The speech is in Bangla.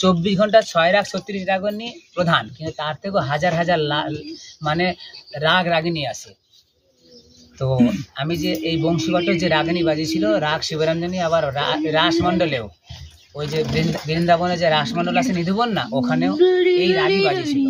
24 ঘন্টা 6 রাগ 36 রাগিনী প্রধান, কিন্তু তার থেকেও হাজার হাজার মানে রাগ রাগিনী আছে। তো আমি যে এই বংশীবাটক যে রাগিনী বাজিয়েছিল রাগ শিবরঞ্জনী, আবার রাসমণ্ডলেও ওই যে বৃন্দাবনে যে রাসমণ্ডল আছে নিধুবন না, ওখানেও এই রাগই বাজিয়েছিল।